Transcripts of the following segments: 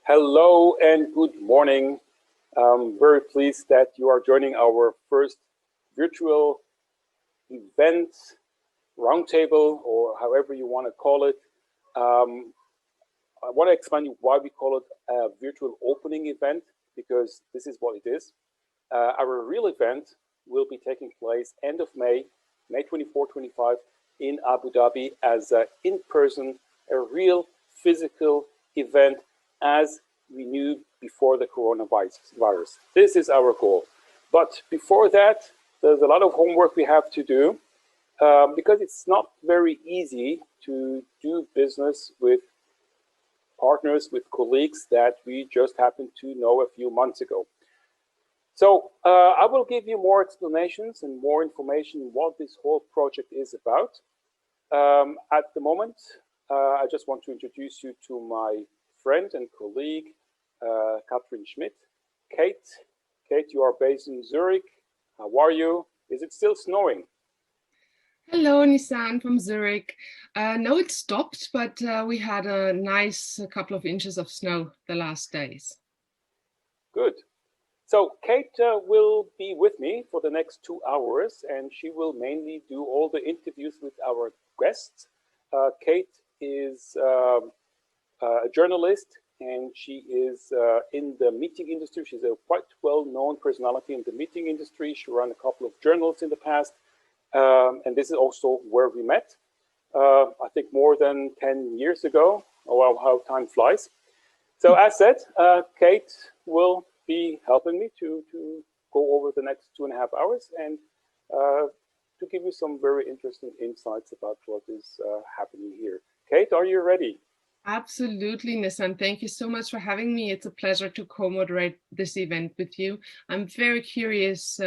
Hello and good morning. I'm very pleased that you are joining our first virtual event, roundtable, or however you want to call it. Um, I want to explain why we call it a virtual opening event, because this is what it is. Our real event will be taking place end of May, May 24, 25, in Abu Dhabi as an in-person, a real physical event as we knew before the coronavirus. This is our goal. But before that, there's a lot of homework we have to do because it's not very easy to do business with partners, with colleagues that we just happened to know a few months ago. So I will give you more explanations and more information what this whole project is about. At the moment, I just want to introduce you to my friend and colleague, Katrin Schmidt. Kate, you are based in Zurich. How are you? Is it still snowing? Hello, Nissan from Zurich. No, it stopped, but we had a nice couple of inches of snow the last days. Good. So Kate will be with me for the next 2 hours, and she will mainly do all the interviews with our guests. Kate is a journalist, and she is in the meeting industry. She's a quite well-known personality in the meeting industry. She ran a couple of journals in the past, and this is also where we met. I think more than 10 years ago. Oh, wow, how time flies. So as said, Kate will be helping me to go over the next 2.5 hours and to give you some very interesting insights about what is happening here. Kate, are you ready? Absolutely, Nissan. Thank you so much for having me. It's a pleasure to co-moderate this event with you. I'm very curious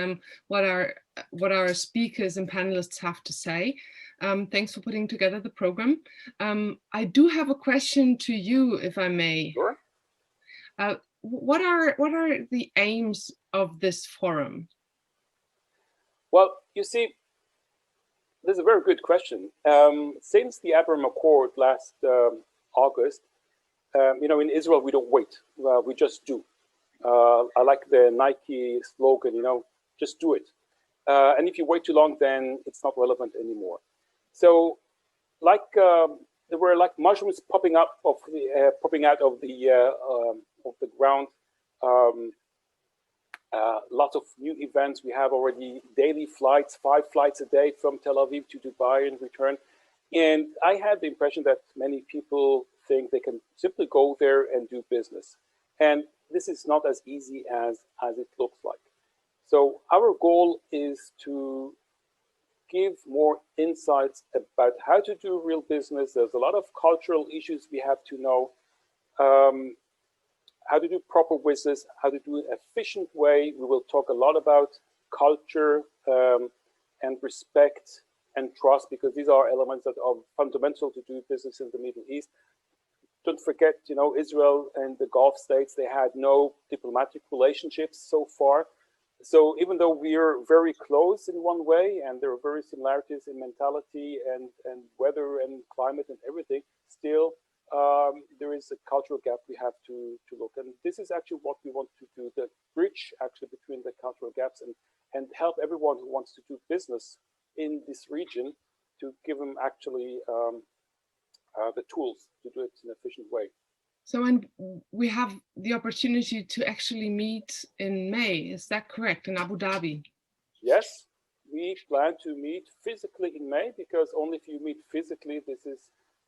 what our speakers and panelists have to say. Thanks for putting together the program. I do have a question to you, if I may. Sure. What are the aims of this forum? Well, you see, this is a very good question. Since the Abraham Accord last August, in Israel, we don't wait. We just do. I like the Nike slogan, just do it. And if you wait too long, then it's not relevant anymore. So, there were like mushrooms popping out of the ground. Lots of new events. We have already daily flights, 5 flights a day from Tel Aviv to Dubai and return. And I had the impression that many people think they can simply go there and do business. And this is not as easy as it looks like. So our goal is to give more insights about how to do real business. There's a lot of cultural issues we have to know. How to do proper business, how to do an efficient way. We will talk a lot about culture and respect and trust, because these are elements that are fundamental to do business in the Middle East. Don't forget, Israel and the Gulf states, they had no diplomatic relationships so far. So even though we are very close in one way, and there are very similarities in mentality and weather and climate and everything, still there is a cultural gap we have to look. And this is actually what we want to do, the bridge actually between the cultural gaps and help everyone who wants to do business in this region to give them actually the tools to do it in an efficient way. So, and we have the opportunity to actually meet in May, is that correct, in Abu Dhabi? Yes, we plan to meet physically in May, because only if you meet physically, this is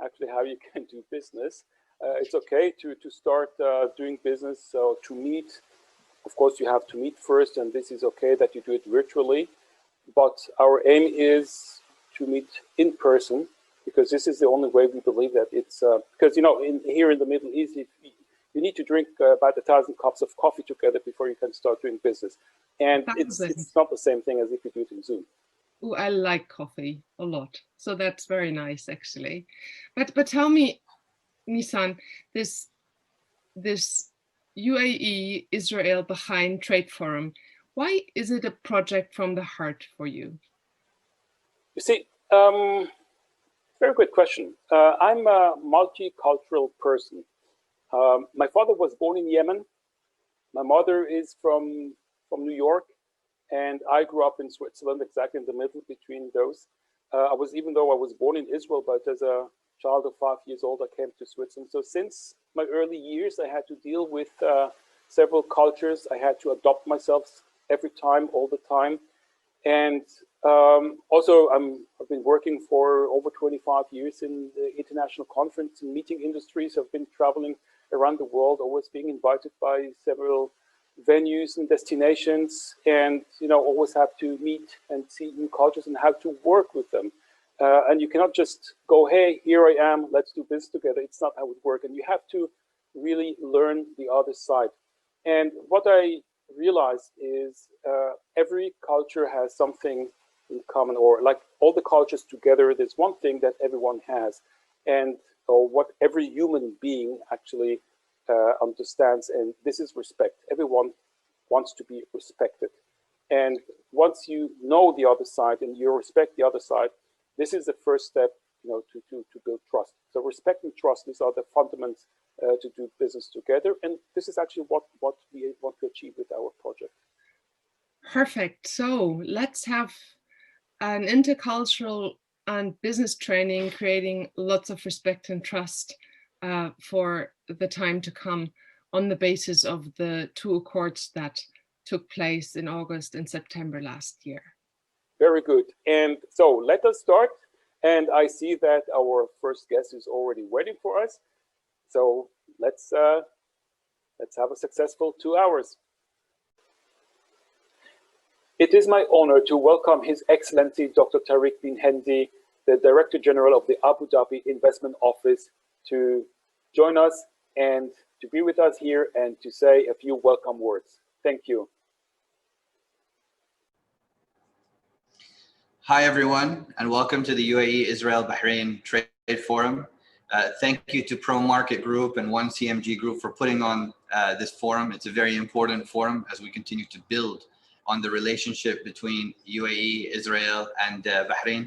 actually how you can do business. It's okay to start doing business. So to meet, of course, you have to meet first, and this is okay that you do it virtually. But our aim is to meet in person, because this is the only way we believe that it's, because, here in the Middle East, you need to drink about 1,000 cups of coffee together before you can start doing business. And it's not the same thing as if you do it in Zoom. Oh, I like coffee a lot. So that's very nice, actually. But tell me, Nissan, this UAE Israel Bahrain Trade Forum, why is it a project from the heart for you? You see, very good question. I'm a multicultural person. My father was born in Yemen. My mother is from New York, and I grew up in Switzerland, exactly in the middle between those. Even though I was born in Israel, but as a child of 5 years old, I came to Switzerland. So since my early years, I had to deal with several cultures. I had to adopt myself every time, all the time. And also, I've been working for over 25 years in the international conference and meeting industries. I've been traveling around the world, always being invited by several venues and destinations, and always have to meet and see new cultures and how to work with them. And you cannot just go, hey, here I am, let's do this together. It's not how it works, and you have to really learn the other side. And what I realized is every culture has something in common, or like all the cultures together, there's one thing that everyone has, and what every human being actually understands, and this is respect. Everyone wants to be respected. And once you know the other side and you respect the other side, this is the first step, to build trust. So respect and trust, these are the fundamentals to do business together. And this is actually what we want to achieve with our project. Perfect. So let's have an intercultural and business training, creating lots of respect and trust for the time to come on the basis of the 2 accords that took place in August and September last year. Very good. And so let us start. And I see that our first guest is already waiting for us. So let's have a successful 2 hours. It is my honor to welcome His Excellency Dr. Tariq bin Hendy, the Director General of the Abu Dhabi Investment Office, to join us and to be with us here and to say a few welcome words. Thank you. Hi, everyone, and welcome to the UAE Israel Bahrain Trade Forum. Thank you to Pro Market Group and 1CMG Group for putting on this forum. It's a very important forum as we continue to build on the relationship between UAE, Israel, and Bahrain.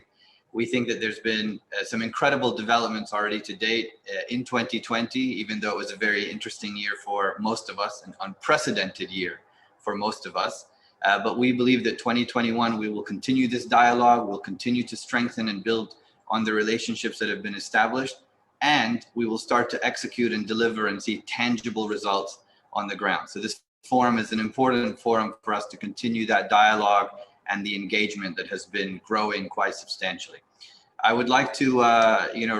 We think that there's been some incredible developments already to date in 2020, even though it was a very interesting year for most of us, an unprecedented year for most of us. But we believe that 2021, we will continue this dialogue, we'll continue to strengthen and build on the relationships that have been established, and we will start to execute and deliver and see tangible results on the ground. So this forum is an important forum for us to continue that dialogue and the engagement that has been growing quite substantially. I would like to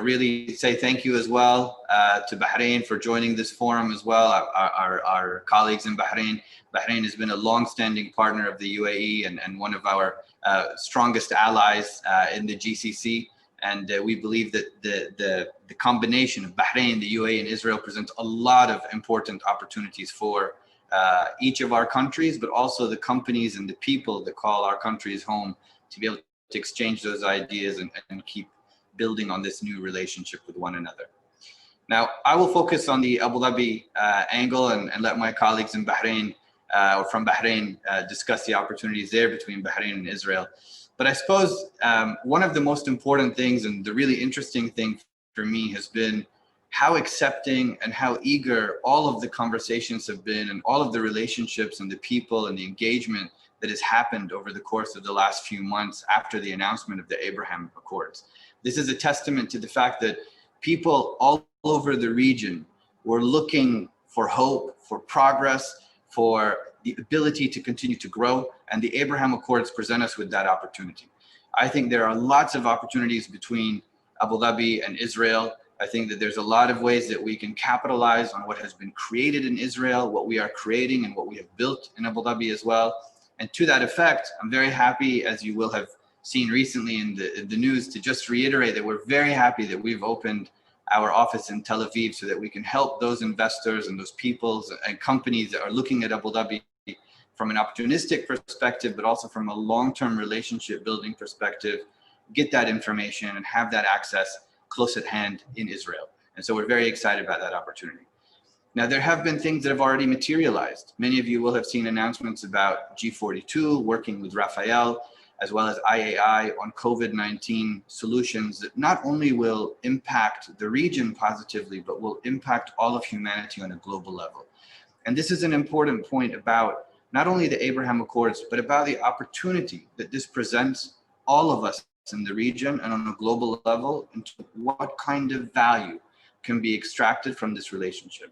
really say thank you as well to Bahrain for joining this forum as well. Our colleagues in Bahrain. Bahrain has been a long-standing partner of the UAE and one of our strongest allies in the GCC. And we believe that the combination of Bahrain, the UAE, and Israel presents a lot of important opportunities for each of our countries, but also the companies and the people that call our countries home to be able to exchange those ideas and keep building on this new relationship with one another. Now, I will focus on the Abu Dhabi angle and let my colleagues in Bahrain or from Bahrain discuss the opportunities there between Bahrain and Israel. But I suppose one of the most important things and the really interesting thing for me has been how accepting and how eager all of the conversations have been, and all of the relationships and the people and the engagement that has happened over the course of the last few months after the announcement of the Abraham Accords. This is a testament to the fact that people all over the region were looking for hope, for progress, for the ability to continue to grow, and the Abraham Accords present us with that opportunity. I think there are lots of opportunities between Abu Dhabi and Israel. I think that there's a lot of ways that we can capitalize on what has been created in Israel, what we are creating and what we have built in Abu Dhabi as well. And to that effect, I'm very happy, as you will have seen recently in the news, to just reiterate that we're very happy that we've opened our office in Tel Aviv so that we can help those investors and those peoples and companies that are looking at Abu Dhabi from an opportunistic perspective, but also from a long-term relationship building perspective, get that information and have that access close at hand in Israel. And so we're very excited about that opportunity. Now, there have been things that have already materialized. Many of you will have seen announcements about G42, working with Rafael, as well as IAI on COVID-19 solutions that not only will impact the region positively, but will impact all of humanity on a global level. And this is an important point about not only the Abraham Accords, but about the opportunity that this presents all of us in the region and on a global level into what kind of value can be extracted from this relationship.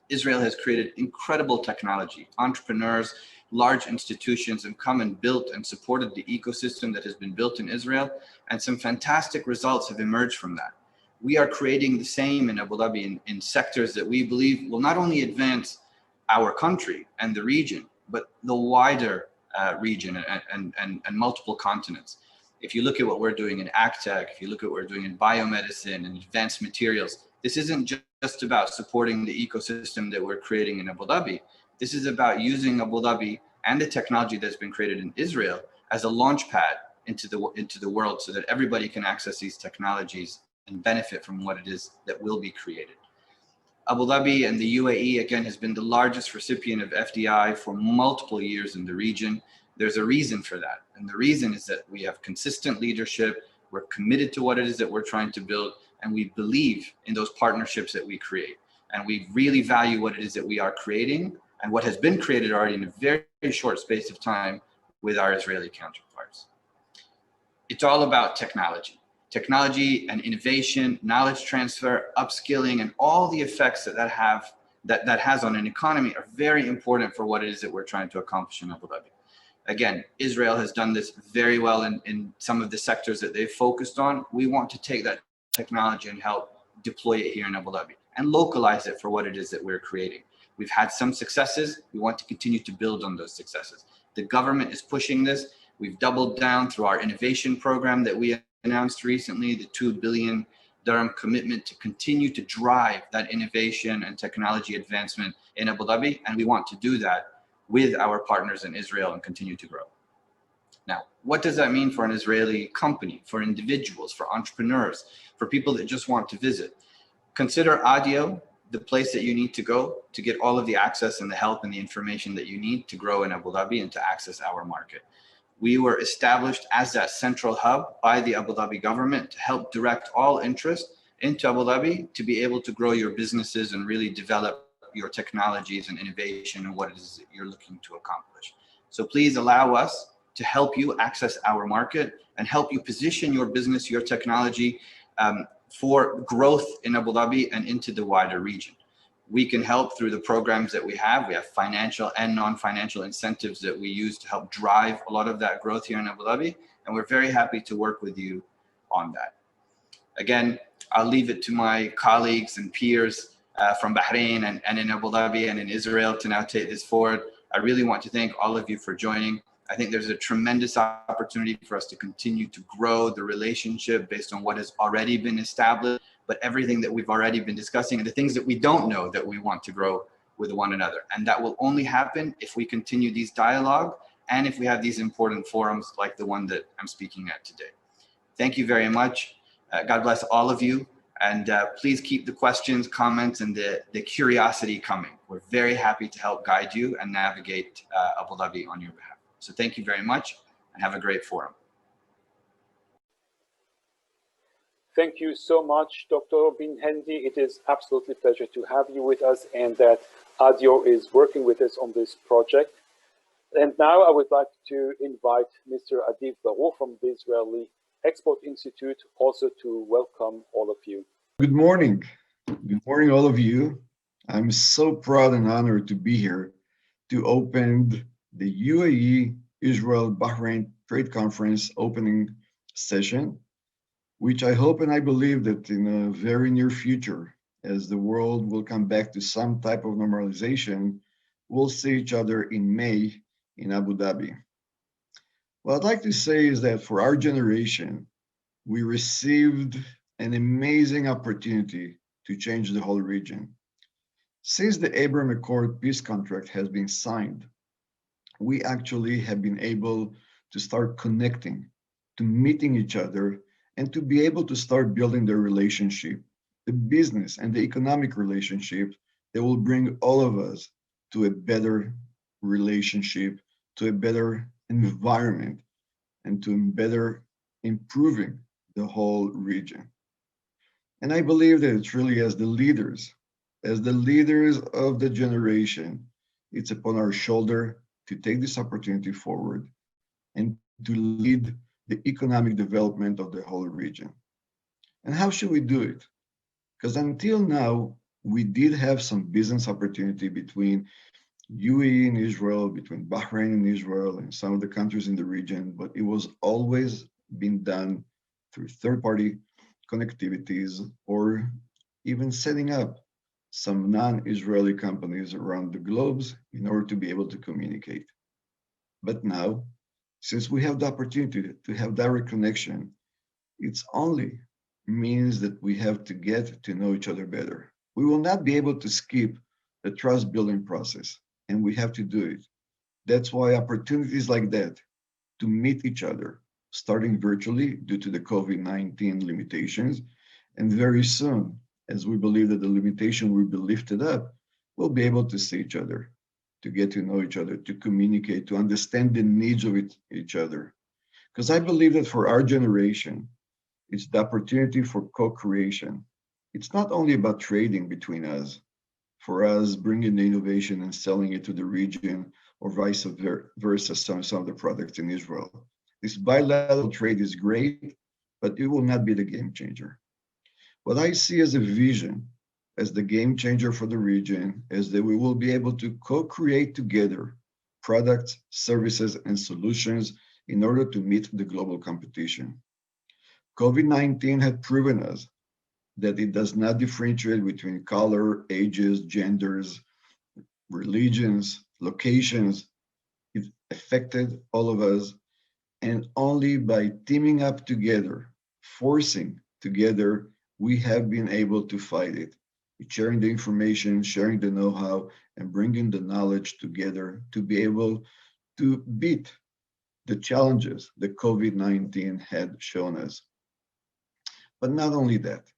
Israel has created incredible technology, entrepreneurs, large institutions have come and built and supported the ecosystem that has been built in Israel, and some fantastic results have emerged from that. We are creating the same in Abu Dhabi in sectors that we believe will not only advance our country and the region, but the wider region and multiple continents. If you look at what we're doing in AgTech, if you look at what we're doing in biomedicine and advanced materials, this isn't just about supporting the ecosystem that we're creating in Abu Dhabi. This is about using Abu Dhabi and the technology that's been created in Israel as a launch pad into the world so that everybody can access these technologies and benefit from what it is that will be created. Abu Dhabi and the UAE, again, has been the largest recipient of FDI for multiple years in the region. There's a reason for that. And the reason is that we have consistent leadership, we're committed to what it is that we're trying to build, and we believe in those partnerships that we create. And we really value what it is that we are creating and what has been created already in a very, very short space of time with our Israeli counterparts. It's all about technology. Technology and innovation, knowledge transfer, upskilling, and all the effects that has on an economy are very important for what it is that we're trying to accomplish in Abu Dhabi. Again, Israel has done this very well in some of the sectors that they've focused on. We want to take that technology and help deploy it here in Abu Dhabi and localize it for what it is that we're creating. We've had some successes. We want to continue to build on those successes. The government is pushing this. We've doubled down through our innovation program that we announced recently, the 2 billion dirham commitment to continue to drive that innovation and technology advancement in Abu Dhabi. And we want to do that with our partners in Israel and continue to grow. Now, what does that mean for an Israeli company, for individuals, for entrepreneurs, for people that just want to visit? Consider ADIO the place that you need to go to get all of the access and the help and the information that you need to grow in Abu Dhabi and to access our market. We were established as that central hub by the Abu Dhabi government to help direct all interest into Abu Dhabi to be able to grow your businesses and really develop your technologies and innovation and what it is that you're looking to accomplish. So please allow us to help you access our market and help you position your business, your technology for growth in Abu Dhabi and into the wider region. We can help through the programs that we have. We have financial and non-financial incentives that we use to help drive a lot of that growth here in Abu Dhabi. And we're very happy to work with you on that. Again, I'll leave it to my colleagues and peers from Bahrain and in Abu Dhabi and in Israel to now take this forward. I really want to thank all of you for joining. I think there's a tremendous opportunity for us to continue to grow the relationship based on what has already been established, but everything that we've already been discussing and the things that we don't know that we want to grow with one another. And that will only happen if we continue these dialogue and if we have these important forums like the one that I'm speaking at today. Thank you very much. God bless all of you. And please keep the questions, comments, and the curiosity coming. We're very happy to help guide you and navigate Abu Dhabi on your behalf. So thank you very much and have a great forum. Thank you so much, Dr. Bin Hendi. It is absolutely a pleasure to have you with us and that ADIO is working with us on this project. And now I would like to invite Mr. Adiv Baruch from the Israeli Export Institute also to welcome all of you. Good morning. Good morning, all of you. I'm so proud and honored to be here to open the UAE Israel Bahrain Trade Conference opening session, which I hope and I believe that in a very near future, as the world will come back to some type of normalization, we'll see each other in May in Abu Dhabi. What I'd like to say is that for our generation, we received an amazing opportunity to change the whole region. Since the Abraham Accord peace contract has been signed, we actually have been able to start connecting, to meeting each other, and to be able to start building the relationship, the business and the economic relationship that will bring all of us to a better relationship, to a better environment and to better improving the whole region. And I believe that it's really as the leaders of the generation, it's upon our shoulder to take this opportunity forward and to lead the economic development of the whole region. And how should we do it? Because until now, we did have some business opportunity between UAE and Israel, between Bahrain and Israel, and some of the countries in the region, but it was always been done through third-party connectivities or even setting up some non-Israeli companies around the globes in order to be able to communicate. But now, since we have the opportunity to have direct connection, it's only means that we have to get to know each other better. We will not be able to skip the trust building process, and we have to do it. That's why opportunities like that to meet each other, starting virtually due to the COVID-19 limitations, and very soon, as we believe that the limitation will be lifted up, we'll be able to see each other, to get to know each other, to communicate, to understand the needs of each other. Because I believe that for our generation, it's the opportunity for co-creation. It's not only about trading between us, for us bringing the innovation and selling it to the region or vice versa, some of the products in Israel. This bilateral trade is great, but it will not be the game changer. What I see as a vision, as the game changer for the region, is that we will be able to co-create together products, services, and solutions in order to meet the global competition. COVID-19 had proven us that it does not differentiate between color, ages, genders, religions, locations. It affected all of us, and only by teaming up together, forcing together, we have been able to fight it. Sharing the information, sharing the know-how, and bringing the knowledge together to be able to beat the challenges that COVID-19 had shown us. But not only that,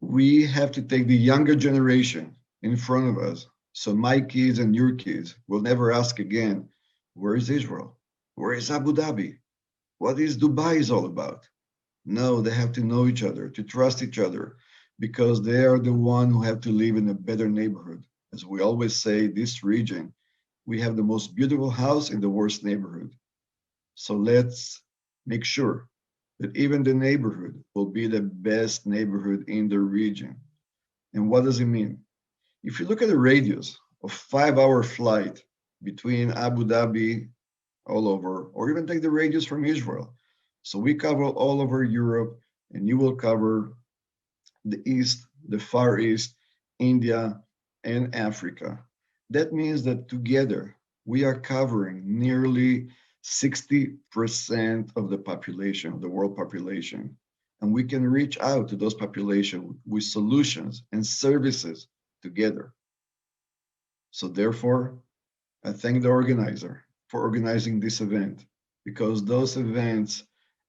we have to take the younger generation in front of us. So my kids and your kids will never ask again, where is Israel? Where is Abu Dhabi? What is Dubai is all about? No, they have to know each other, to trust each other, because they are the one who have to live in a better neighborhood. As we always say, this region, we have the most beautiful house in the worst neighborhood. So let's make sure that even the neighborhood will be the best neighborhood in the region. And what does it mean? If you look at the radius of 5-hour flight between Abu Dhabi all over, or even take the radius from Israel. So we cover all over Europe, and you will cover the East, the Far East, India, and Africa. That means that together we are covering nearly 60% of the population, of the world population. And we can reach out to those populations with solutions and services together. So therefore, I thank the organizer for organizing this event, because those events,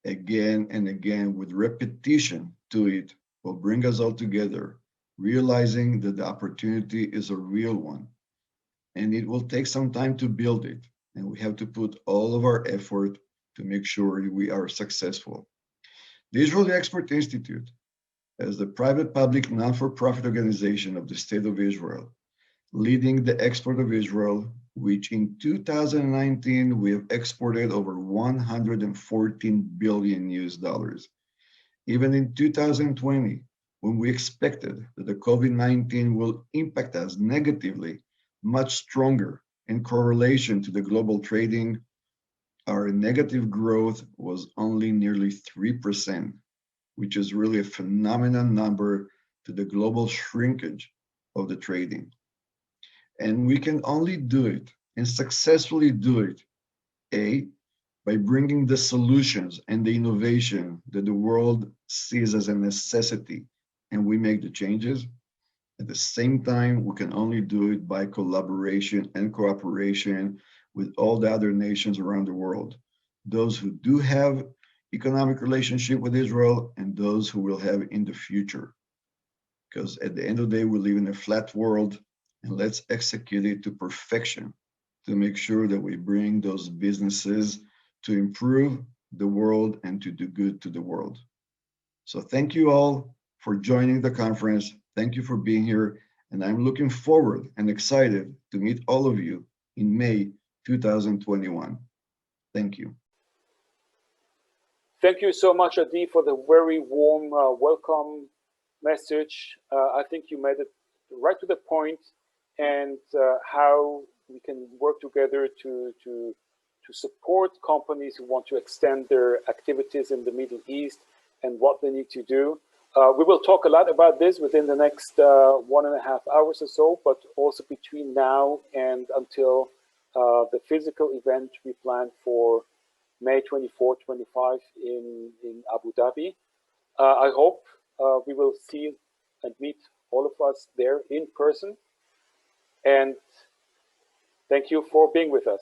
again and again, with repetition to it, will bring us all together, realizing that the opportunity is a real one. And it will take some time to build it. And we have to put all of our effort to make sure we are successful. The Israeli Export Institute, as the private-public non-for-profit organization of the State of Israel, leading the export of Israel, which in 2019, we have exported over 114 billion US dollars. Even in 2020, when we expected that the COVID-19 will impact us negatively, much stronger in correlation to the global trading, our negative growth was only nearly 3%, which is really a phenomenal number to the global shrinkage of the trading. And we can only do it and successfully do it, A, by bringing the solutions and the innovation that the world sees as a necessity, and we make the changes. At the same time, we can only do it by collaboration and cooperation with all the other nations around the world. Those who do have economic relationship with Israel and those who will have in the future. Because at the end of the day, we live in a flat world, and let's execute it to perfection to make sure that we bring those businesses to improve the world and to do good to the world. So thank you all for joining the conference. Thank you for being here. And I'm looking forward and excited to meet all of you in May 2021. Thank you. Thank you so much, Adi, for the very warm welcome message. I think you made it right to the point, and how we can work together to support companies who want to extend their activities in the Middle East and what they need to do. We will talk a lot about this within the next 1.5 hours or so, but also between now and until the physical event we plan for May 24, 25 in Abu Dhabi. I hope we will see and meet all of us there in person. And thank you for being with us.